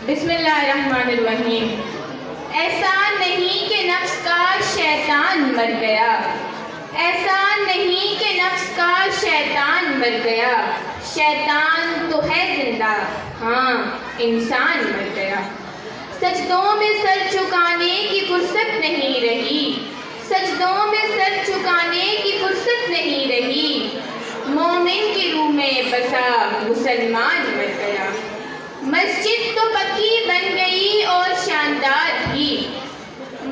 بسم اللہ الرحمن الرحیم۔ ایسا نہیں کہ نفس کا شیطان مر گیا، ایسا نہیں کہ نفس کا شیطان مر گیا، شیطان تو ہے زندہ، ہاں انسان مر گیا۔ سجدوں میں سر جھکانے کی فرصت نہیں رہی، سجدوں میں سر جھکانے کی فرصت نہیں رہی، مومن کی روح میں بسا مسلمان مر گیا۔ مسجد تو پکی بن گئی اور شاندار بھی،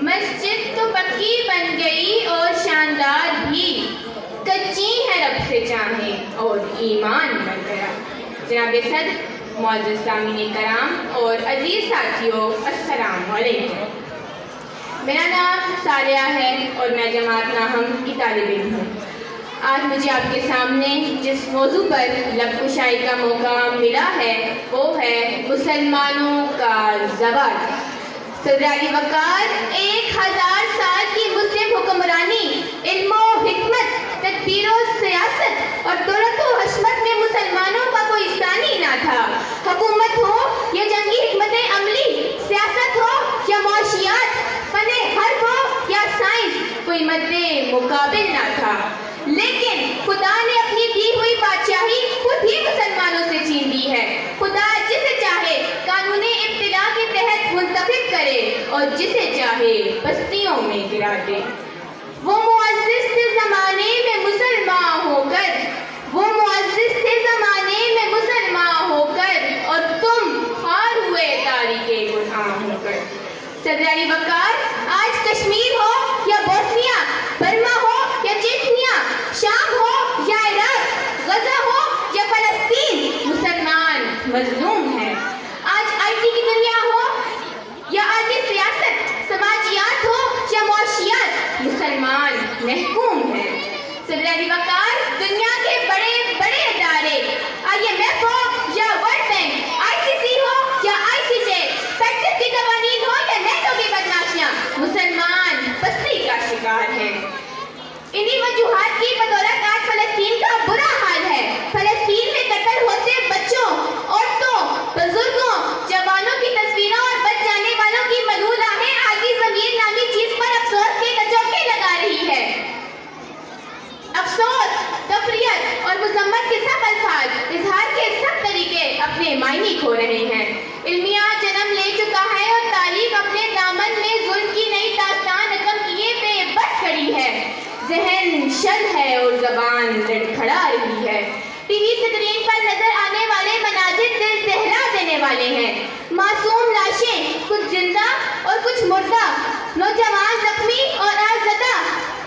مسجد تو پکی بن گئی اور شاندار بھی، کچی ہے رب سے چاہیں اور ایمان مر گیا۔ جناب صدر، معزز سامعین کرام اور عزیز ساتھیوں، السلام علیکم۔ میرا نام سالیہ ہے اور میں جماعت ناہم کی طالب علم ہوں۔ آج مجھے آپ کے سامنے جس موضوع پر لب کشائی کا موقع ملا ہے وہ ہے مسلمانوں کا زوال۔ صدر علی وقار 1000 سال کی مسلم حکمرانی، علم و حکمت، تدبیر و سیاست اور دولت و حشمت میں مسلمانوں کا کوئی ثانی نہ تھا۔ حکومت ہو یا جنگی حکمت عملی، سیاست ہو یا معاشیات، فن حرب ہو یا سائنس، کوئی مد مقابل نہ تھا۔ لیکن خدا نے اپنی دی ہوئی بادشاہی خود ہی مسلمانوں سے چھین لی ہے۔ خدا جسے چاہے قانون ابتلا کے تحت منتخب کرے اور جسے چاہے بستیوں میں گرا دے۔ وہ معزز تھے زمانے میں مسلمان ہو کر، وہ معزز تھے زمانے میں مسلمان ہو کر، اور تم ہار ہوئے تاریخ گناہ ہو کر۔ صدر علی وقار، آج کشمیر ہو یا بوسنیا، برما ہو یا چیچنیا، شام ہو یا عراق، غزہ ہو یا فلسطین، مسلمان مظلوم ہے۔ آج آئی ٹی کی دنیا ہو یا عالمی سیاست، سماجیات ہو یا معاشیات، مسلمان محکوم ہے۔ صدر علی وقار، دنیا کے بڑے بڑے ادارے، IMF ہو یا ورلڈ بینک، ICC ہو یا ICJ، فیکٹر کی قوانین ہو یا نیٹو کی بدماشیاں، مسلمان پستی کا شکار ہے۔ انہی وجوہات کی بدولت آج فلسطین کا برا حال ہے۔ فلسطین میں قتل ہوتے بچوں، عورتوں، بزرگوں، جوانوں کی تصویروں اور بچ جانے والوں کی ملول آہیں آج بھی ضمیر نامی چیز پر افسوس کے کچوکے لگا رہی ہے۔ افسوس، تفریح اور مذمت کے سب الفاظ، اظہار کے سب طریقے اپنے معنی کھو رہے ہیں۔ علمیہ جنم لے چکا ہے اور تاریخ اپنے دامن میں ظلم کی نئی داستان رقم کیے بے بس کھڑی ہے۔ ذہن شل ہے اور زبان لڑکھڑا رہی ہے۔ ٹی وی اسکرین پر نظر آنے والے مناظر دل دہلا دینے والے ہیں۔ معصوم لاشیں، کچھ زندہ اور کچھ مردہ، نوجوان زخمی اور آزادہ،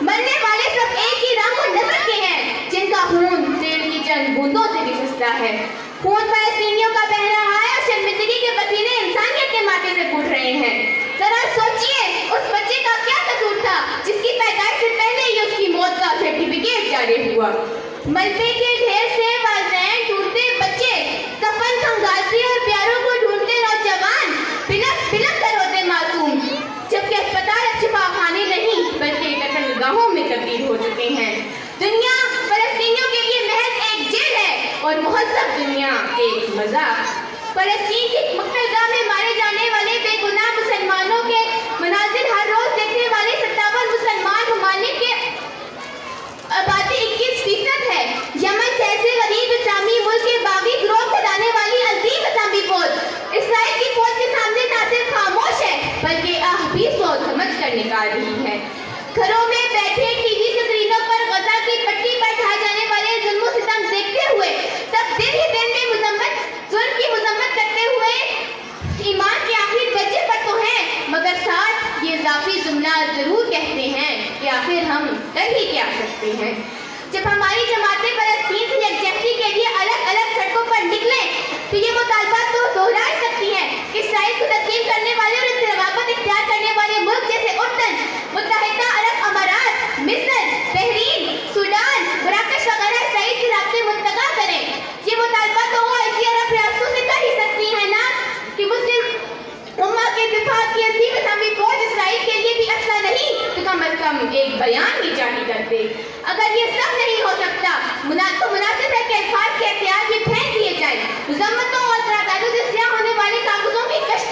مرنے والے سب ایک ہی رنگ و نسل کے ہیں، جن کا خون تیل کی چند بوندوں سے بھی سستا ہے۔ خون فلسطینیوں کا بہہ رہا ہے اور شرمندگی کے پسینے انسانیت کے ماتھے سے پھوٹ رہے ہیں۔ ذرا سوچئے اس بچے کا کیا قصور تھا جس کی پیدائش سے پہلے ہی اس کی موت کا سرٹیفکیٹ جاری ہوا۔ ملبے کے ڈھیر سے والدین ڈھونڈتے بچے، کفن کھنگالتے اور پیاروں کو ڈھونڈتے نوجوان، بلک بلک کر روتے معصوم، جبکہ اسپتال اب شفا خانے نہیں بلکہ قتل گاہوں میں تبدیل ہو چکے ہیں۔ دنیا فلسطینیوں کے لیے محض ایک جیل ہے اور مہذب دنیا ایک مذاق۔ فلسطین کی مقتل گاہ میں مارے جانے والے بے گناہ مسلمانوں کے مناظر ہر روز دیکھنے والے 57 مسلمان ممالک کے آبادی 21% ہے۔ یمن جیسے غریب اسلامی ملک کے باغی گروہ کو لانے والی عظیم اسلامی فوج اسرائیل کی فوج کے سامنے نہ صرف خاموش ہے بلکہ آہ بھی سوچ سمجھ کر نکال رہی ہے۔ گھروں میں بیٹھے ٹی وی اسکرینوں پر غزہ کی پٹی پر ڈھائے جانے والے ظلم و ستم دیکھتے ہوئے سب دل ہی دل میں ظلم کی مذمت کرتے ہوئے ایمان کے آخری درجے پر تو ہیں، مگر ساتھ یہ اضافی جملہ ضرور کہتے ہیں کہ آخر ہم کر ہی کیا سکتے ہیں۔ جب ہماری جماعتیں فلسطین سے یکجہتی کے لیے الگ الگ سڑکوں پر نکلیں تو یہ مطالبات تو دہرا سکتی ہیں کہ اسرائیل کو تسلیم کرنے والے اور اس سے رغبت اختیار کرنے والے ملک جیسے اردن، متحدہ عرب امارات، مصر، بحرین، سوڈان، مراکش وغیرہ اسرائیل سے رابطے منقطع کریں۔ یہ مطالبات تو وہ ایسی عرب ریاستوں سے کر ہی سکتی ہیں نا کہ مسلم امہ کے دفاع کی عظیم اسلامی فوج اسرائیل کے لیے بھی اسلحہ نہیں تو کم از کم ایک بیان ہی جاری کرتے۔ اگر یہ سب نہیں ہو سکتا تو مناسب ہے کہ الفاظ کے احتیاط بھی پھینک دیے جائیں، مذمتوں اور قراردادوں سے سیاہ ہونے والے کاغذوں کی کشتی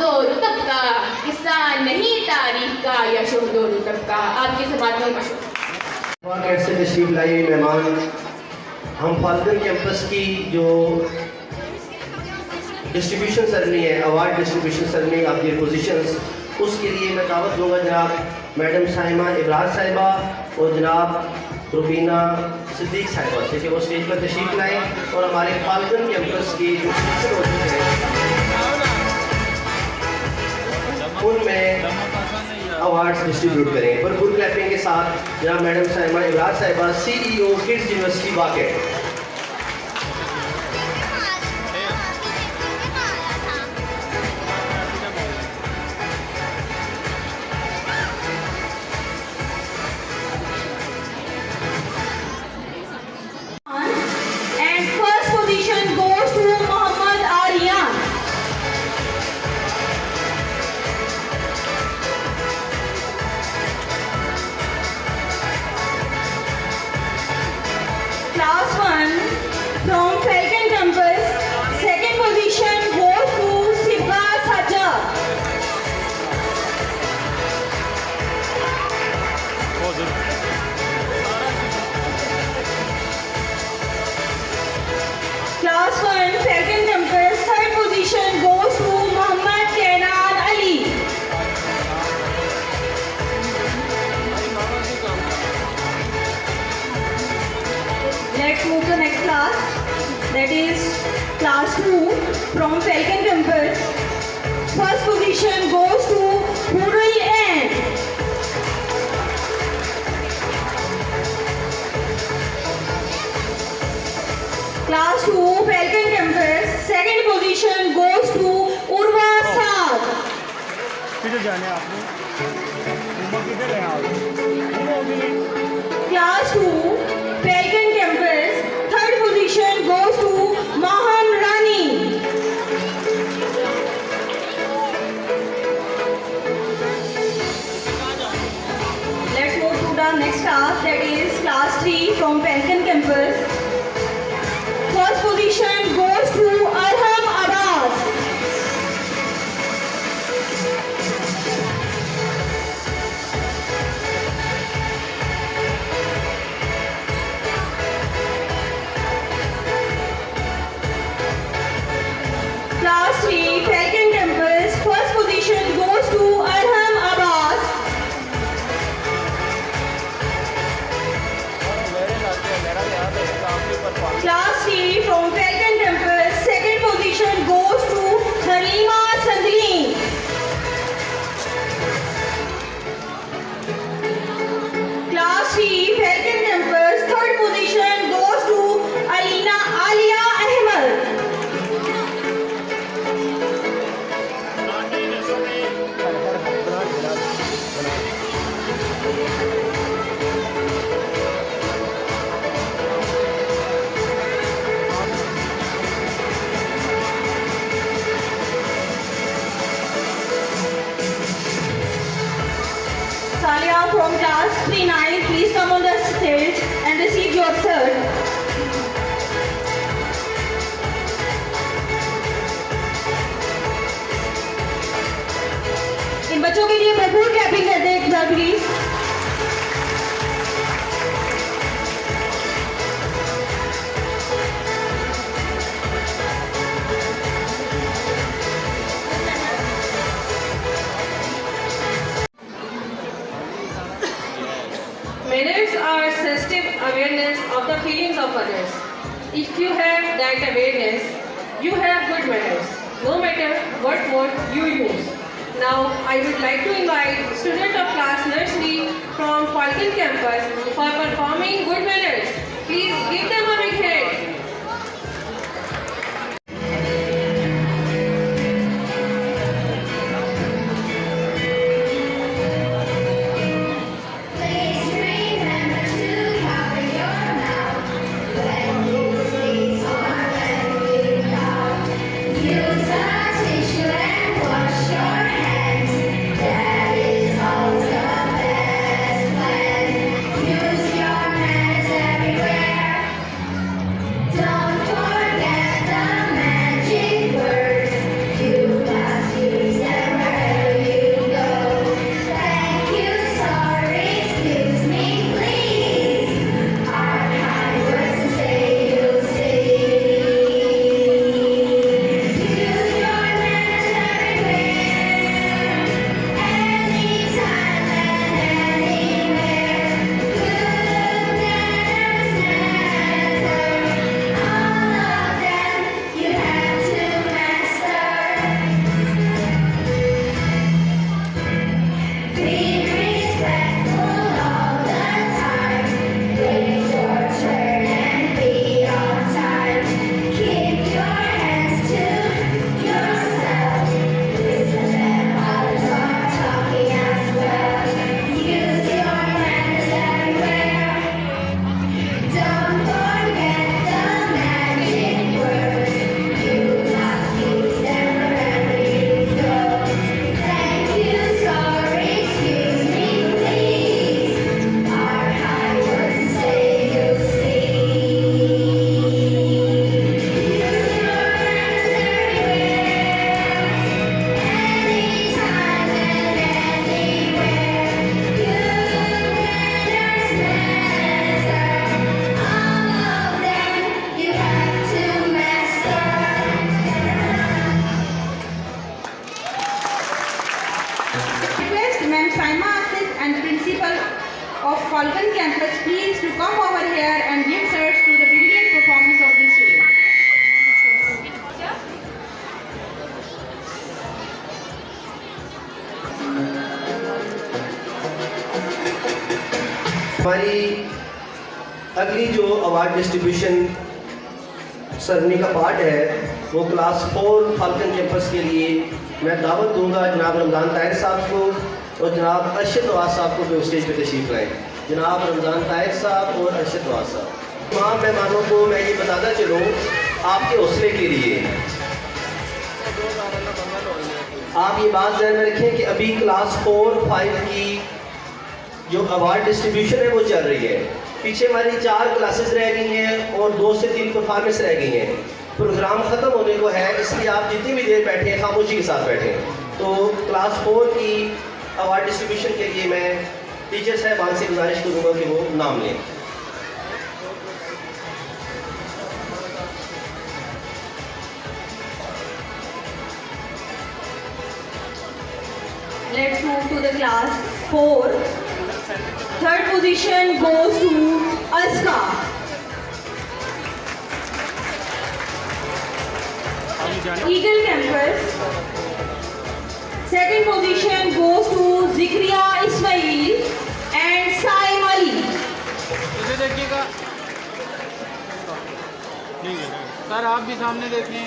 शोहदो रुतब का, किस्सा नहीं तारीख का या शोहदो रुतब का। आपकी समात में मशहूर कैसे तशरीफ लाई मेहमान, हम फाल्कन कैंपस की जो डिस्ट्रीब्यूशन सरनी है, award distribution ceremony of the positions, उसके लिए मैं दावत दूंगा जनाब मैडम साइमा इब्राज साहिबा और जनाब रुबीना सिद्दीक साहिबा से कि वो स्टेज पर तशरीफ लाएँ और हमारे फाल्कन कैंपस की जो फंक्शन होती है उनमें अवार्ड्स डिस्ट्रीब्यूट करें। भरपूर क्लैपिंग के साथ जनाब मैडम साइमा इब्राज साहिबा, CEO किड्स यूनिवर्सिटी वाक़ई। Class 1 from Falcon Campus, second position goes to Sibga Sajjad. Class 1 Falcon Campus, third position goes to Muhammad Kainan Ali. Let's move to the next class, that is class 2 from Falcon Campus. First position goes to Hurul Ain. Class 2 Falcon Campus, second position goes to Urva Saad. किधर जाने आपने? उम्र किधर है आप? Class 2 Falcon Campus, third position goes to Mahan Rani. Let's move to the next class, that is class 3 from Falcon Campus. First position goes to Arham Abbas. Class 3 Falcon Campus, first position goes to Arham Abbas. Class 3 from Falcon Campus, second position goes to Harima Sandli. Class 3 Falcon Campus, third position goes to Alina Alia Ahmed. Salia from class 3-9, please come on the stage and receive your cert. इन बच्चों के लिए भरपूर clapping कर दें एक बार please. Manners are sensitive awareness of the feelings of others. If you have that awareness, you have good manners, no matter what word you use. Now, I would like to invite student of class nursery from Falcon Campus for performing good manners. Please give them a big hand. Please remember to cover your mouth when you sneeze or when you cough. Use a tissue and wash your hands. That is all the best plan. Use your manners everywhere. Request Ma'am Saima Asif and Principal of Falcon Campus please to come over here and give certs to the brilliant performance of this student. हमारी अगली जो award distribution सरनी का part है वो class 4 falcon campus के लिए मैं दावत दूंगा जनाब रमज़ान ताहिर साहब को और जनाब अरशद नवाज साहब को जो स्टेज पे तशरीफ लाएँ। जनाब रमज़ान ताहिर साहब और अरशद नवाज साहब, तमाम मेहमानों को मैं ये बताता चलूँ आपके हौसले के लिए, आप ये बात ध्यान में रखें कि अभी क्लास 4-5 की जो अवार्ड डिस्ट्रीब्यूशन है वो चल रही है। पीछे हमारी 4 क्लासेस रह गई हैं और 2 से 3 परफॉर्मेंस रह गई हैं। प्रोग्राम ख़त्म होने को है, इसलिए आप जितनी भी देर बैठे हैं खामोशी के साथ बैठें। तो क्लास 4 की अवार्ड डिस्ट्रीब्यूशन के लिए मैं टीचर साहबान से गुजारिश करूँगा कि वो नाम लें। Let's move to the class 4. Third position goes to Aska. Eagle Campus. Second position goes to Zikriya Ismail and Saim Ali. इसे देखिएगा, ठीक है सर, आप भी सामने देखें।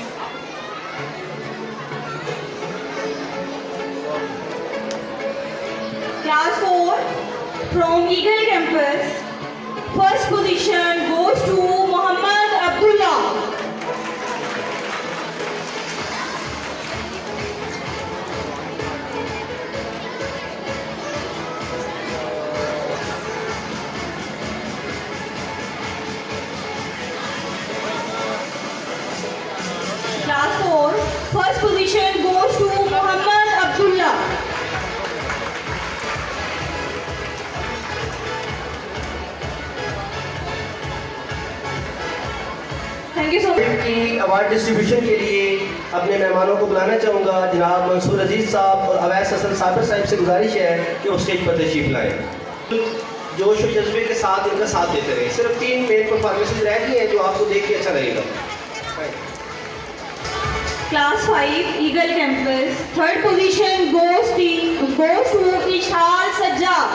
Class 4 from Eagle Campus. First position goes to Muhammad Abdullah. Class 4, first position goes to Muhammad Abdullah. Thank you so much. की award distribution के लिए अपने मेहमानों को बुलाना चाहूँगा। जनाब मंसूर अजीज साहब और अवैस हसन साबिर साहब से गुजारिश है कि वो स्टेज पर तशरीफ लाएँ। जोश और जज्बे के साथ इनका साथ देते रहे। सिर्फ 3 मेन परफॉर्मेंसेज रह गई हैं जो आपको देख के अच्छा लगेगा। Class 5, Eagle Campus. Third position goes to Ishal Sajjad.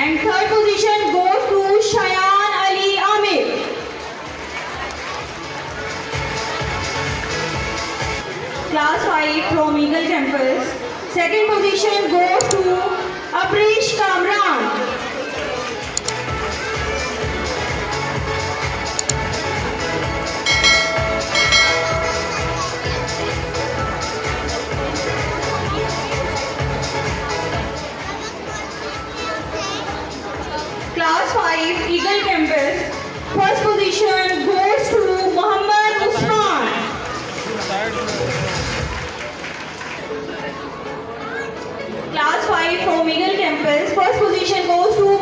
And third position goes to Shayan Ali Amir. Class 5 from Eagle Campus. Second position goes to Abrish Kamran. Class 5 Eagle Campus. First position goes to Muhammad Usman. Class 5 from Eagle Campus. First position goes to